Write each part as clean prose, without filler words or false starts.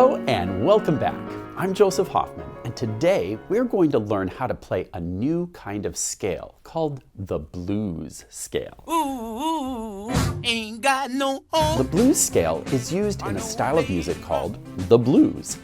Hello and welcome back. I'm Joseph Hoffman, and today we're going to learn how to play a new kind of scale called the blues scale. Ooh, ain't got no home. The blues scale is used in a style of music called the blues,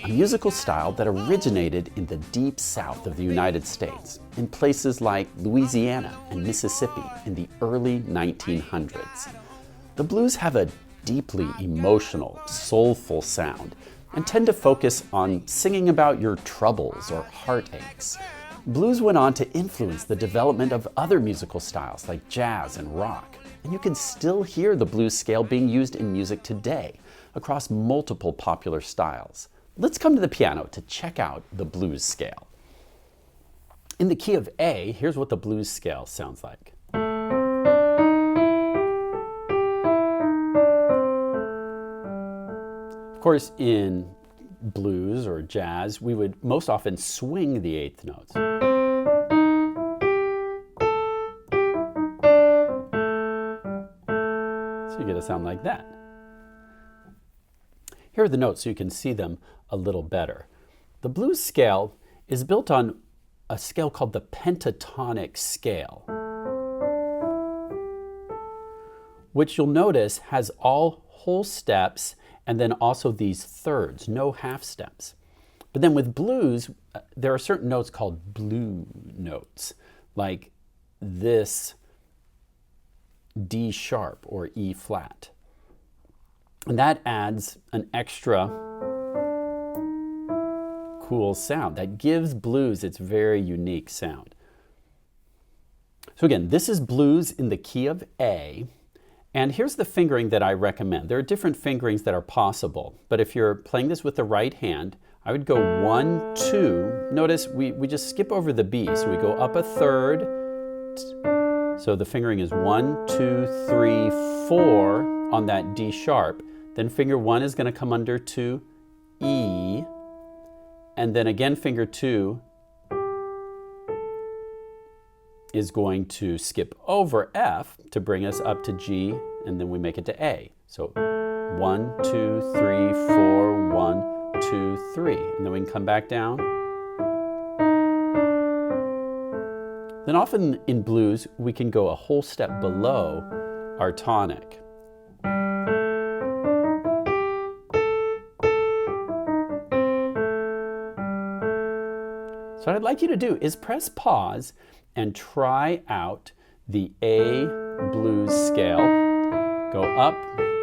a musical style that originated in the deep south of the United States, in places like Louisiana and Mississippi in the early 1900s. The blues have a deeply emotional, soulful sound and tend to focus on singing about your troubles or heartaches. Blues went on to influence the development of other musical styles like jazz and rock, and you can still hear the blues scale being used in music today across multiple popular styles. Let's come to the piano to check out the blues scale. In the key of A, here's what the blues scale sounds like. Of course, in blues or jazz, we would most often swing the eighth notes. So you get a sound like that. Here are the notes so you can see them a little better. The blues scale is built on a scale called the Pentatonic Scale, which you'll notice has all whole steps and then also these thirds, no half steps. But then with blues, there are certain notes called blue notes, like this D sharp or E flat. And that adds an extra cool sound that gives blues its very unique sound. So again, this is blues in the key of A. And here's the fingering that I recommend. There are different fingerings that are possible, but if you're playing this with the right hand, I would go 1, 2. Notice we just skip over the B, so we go up a third. So the fingering is 1, 2, 3, 4 on that D sharp. Then finger 1 is going to come under to E, and then again finger 2 is going to skip over F to bring us up to G, and then we make it to A. So 1, 2, 3, 4, 1, 2, 3. And then we can come back down. Then often in blues, we can go a whole step below our tonic. So what I'd like you to do is press pause and try out the A blues scale. Go up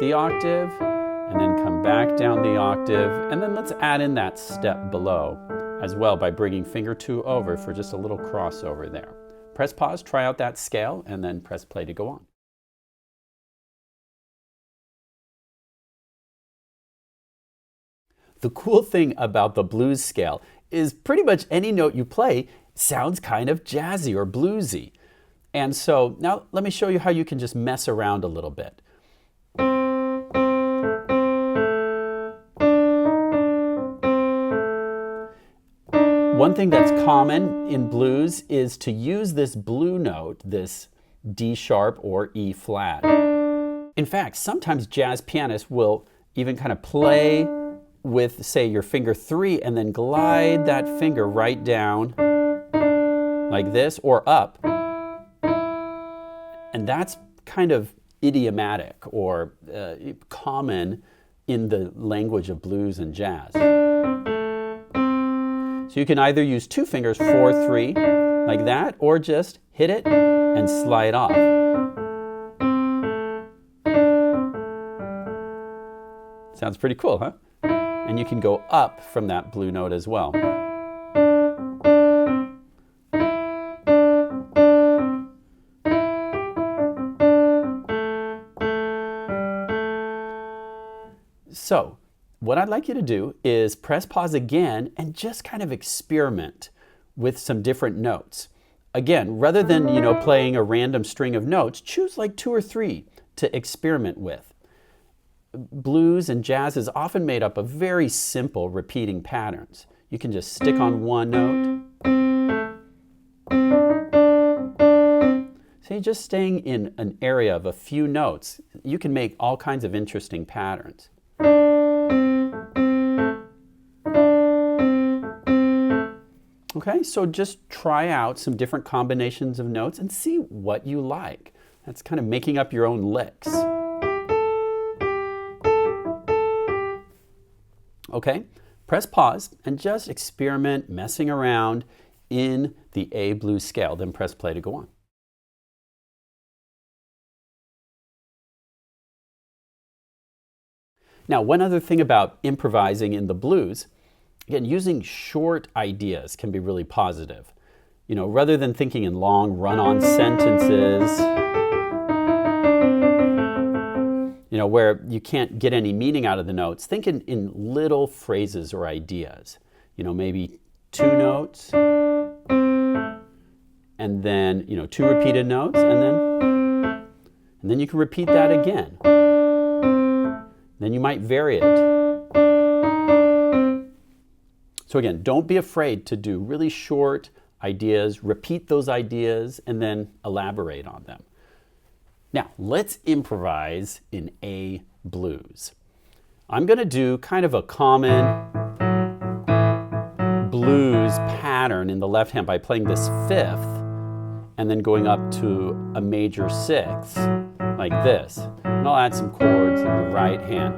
the octave and then come back down the octave, and then let's add in that step below as well by bringing finger 2 over for just a little crossover there. Press pause, try out that scale, and then press play to go on. The cool thing about the blues scale is pretty much any note you play sounds kind of jazzy or bluesy. And so now let me show you how you can just mess around a little bit. One thing that's common in blues is to use this blue note, this D sharp or E flat. In fact, sometimes jazz pianists will even kind of play with, say, your finger 3 and then glide that finger right down like this or up. And that's kind of idiomatic or common in the language of blues and jazz. So you can either use 2 fingers, 4, 3, like that, or just hit it and slide off. Sounds pretty cool, huh? And you can go up from that blue note as well. So, what I'd like you to do is press pause again and just kind of experiment with some different notes. Again, rather than, playing a random string of notes, choose like 2 or 3 to experiment with. Blues and jazz is often made up of very simple repeating patterns. You can just stick on one note. So you're just staying in an area of a few notes. You can make all kinds of interesting patterns. Okay, so just try out some different combinations of notes and see what you like. That's kind of making up your own licks. Okay, press pause and just experiment messing around in the A blues scale, then press play to go on. Now, one other thing about improvising in the blues, again, using short ideas can be really positive. You know, rather than thinking in long run-on sentences, you know, where you can't get any meaning out of the notes, think in little phrases or ideas. You know, maybe 2 notes, and then, you know, 2 repeated notes, and then you can repeat that again. Then you might vary it. So again, don't be afraid to do really short ideas, repeat those ideas, and then elaborate on them. Now, let's improvise in A blues. I'm going to do kind of a common blues pattern in the left hand by playing this 5th and then going up to a major 6th like this. And I'll add some chords in the right hand.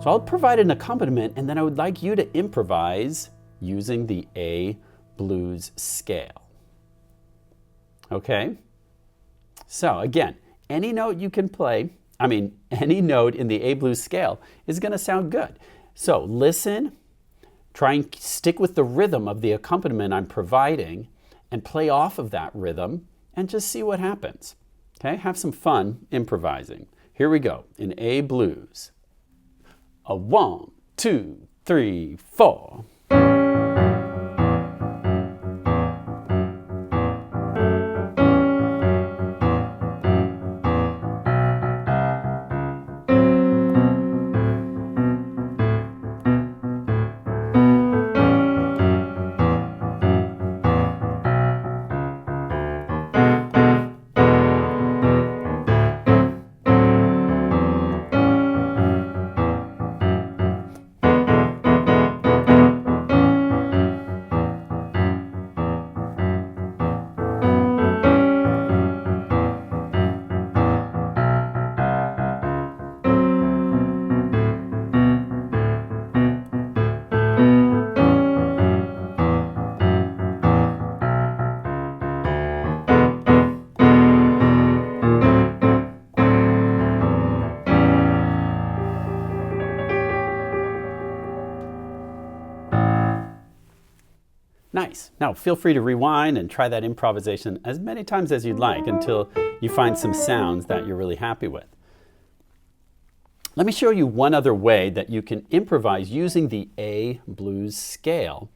So I'll provide an accompaniment, and then I would like you to improvise using the A blues scale. Okay? So again, any note you can play, any note in the A blues scale is going to sound good. So listen, try and stick with the rhythm of the accompaniment I'm providing and play off of that rhythm and just see what happens. Okay? Have some fun improvising. Here we go in A blues. A 1, 2, 3, 4. Nice. Now feel free to rewind and try that improvisation as many times as you'd like until you find some sounds that you're really happy with. Let me show you one other way that you can improvise using the A blues scale.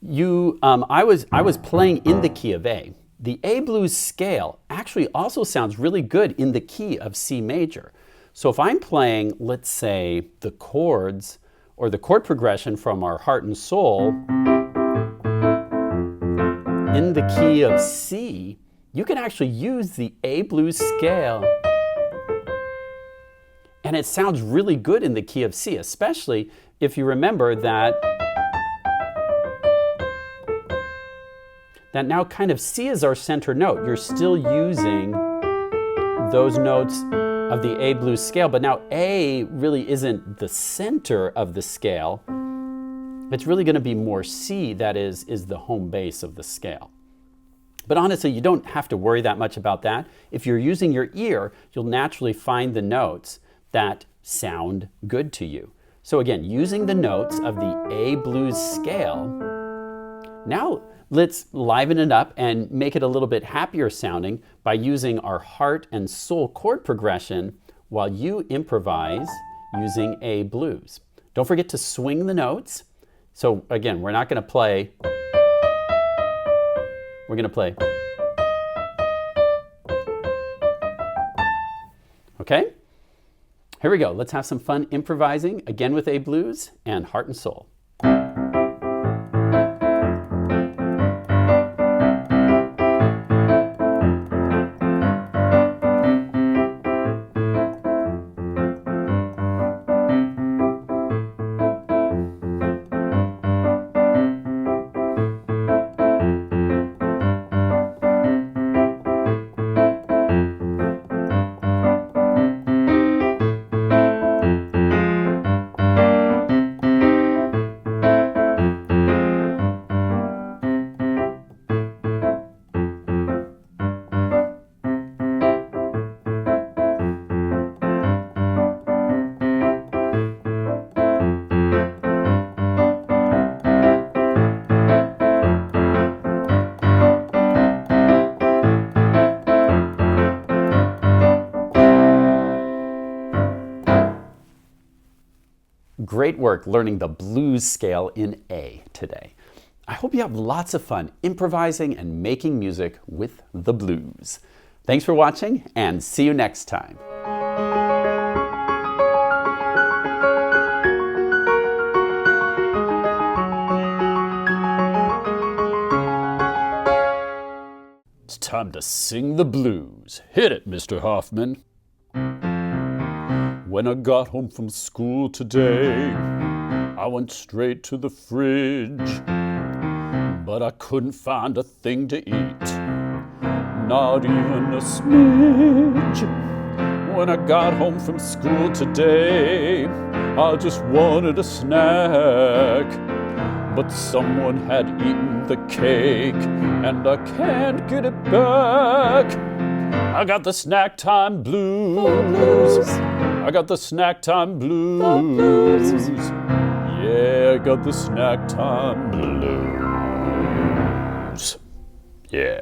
I was playing in the key of A. The A blues scale actually also sounds really good in the key of C major. So if I'm playing, let's say, the chords or the chord progression from our Heart and Soul in the key of C, you can actually use the A blues scale and it sounds really good in the key of C, especially if you remember that now kind of C is our center note. You're still using those notes of the A blues scale, but now A really isn't the center of the scale. It's really going to be more C that is the home base of the scale. But honestly, you don't have to worry that much about that. If you're using your ear, you'll naturally find the notes that sound good to you. So again, using the notes of the A blues scale, now let's liven it up and make it a little bit happier sounding by using our Heart and Soul chord progression while you improvise using A blues. Don't forget to swing the notes. So again, we're not going to play, we're going to play. Okay? Here we go. Let's have some fun improvising again with A blues and Heart and Soul. great work learning the blues scale in A today. I hope you have lots of fun improvising and making music with the blues. Thanks for watching, and see you next time. It's time to sing the blues. Hit it, Mr. Hoffman. When I got home from school today, I went straight to the fridge, but I couldn't find a thing to eat, not even a smidge. When I got home from school today, I just wanted a snack, but someone had eaten the cake, and I can't get it back. I got the snack time blues. I got the snack time blues. Yeah, I got the snack time blues. Yeah.